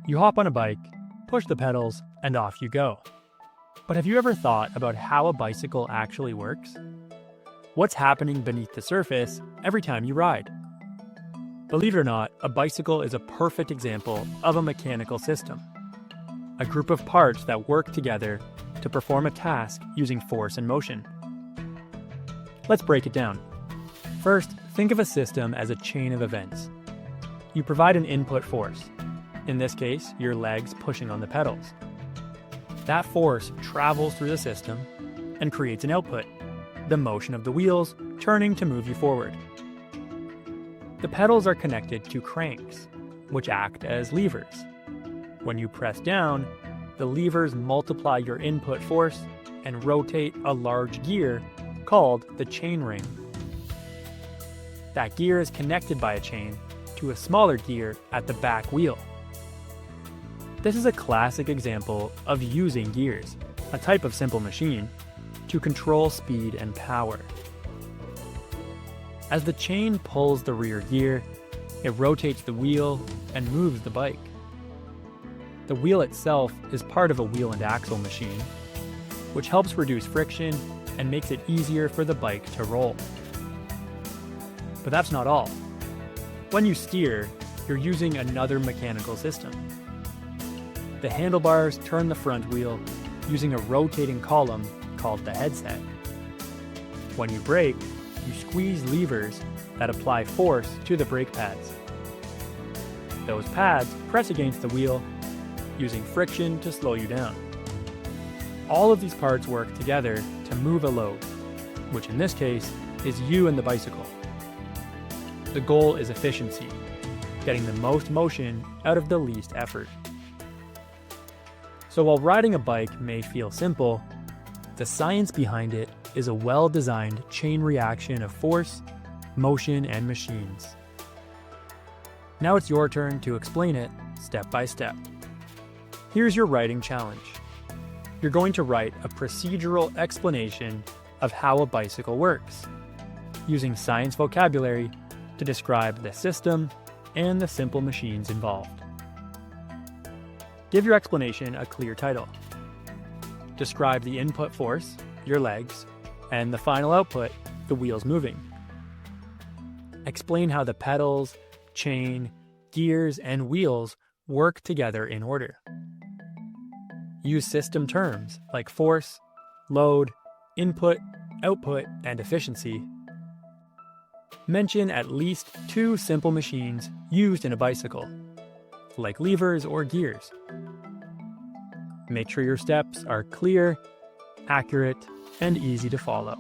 You hop on a bike, push the pedals, and off you go. But have you ever thought about how a bicycle actually works? What's happening beneath the surface every time you ride? Believe it or not, a bicycle is a perfect example of a mechanical system. A group of parts that work together to perform a task using force and motion. Let's break it down. First, think of a system as a chain of events. You provide an input force, in this case, your legs pushing on the pedals. That force travels through the system and creates an output, the motion of the wheels turning to move you forward. The pedals are connected to cranks, which act as levers. When you press down, the levers multiply your input force and rotate a large gear called the chainring. That gear is connected by a chain to a smaller gear at the back wheel. This is a classic example of using gears, a type of simple machine, to control speed and power. As the chain pulls the rear gear, it rotates the wheel and moves the bike. The wheel itself is part of a wheel and axle machine, which helps reduce friction and makes it easier for the bike to roll. But that's not all. When you steer, you're using another mechanical system. The handlebars turn the front wheel using a rotating column called the headset. When you brake, you squeeze levers that apply force to the brake pads. Those pads press against the wheel, using friction to slow you down. All of these parts work together to move a load, which in this case is you and the bicycle. The goal is efficiency, getting the most motion out of the least effort. So while riding a bike may feel simple, the science behind it is a well-designed chain reaction of force, motion, and machines. Now it's your turn to explain it step by step. Here's your writing challenge. You're going to write a procedural explanation of how a bicycle works, using science vocabulary to describe the system and the simple machines involved. Give your explanation a clear title. Describe the input force, your legs, and the final output, the wheels moving. Explain how the pedals, chain, gears, and wheels work together in order. Use system terms like force, load, input, output, and efficiency. Mention at least 2 simple machines used in a bicycle, like levers or gears. Make sure your steps are clear, accurate, and easy to follow.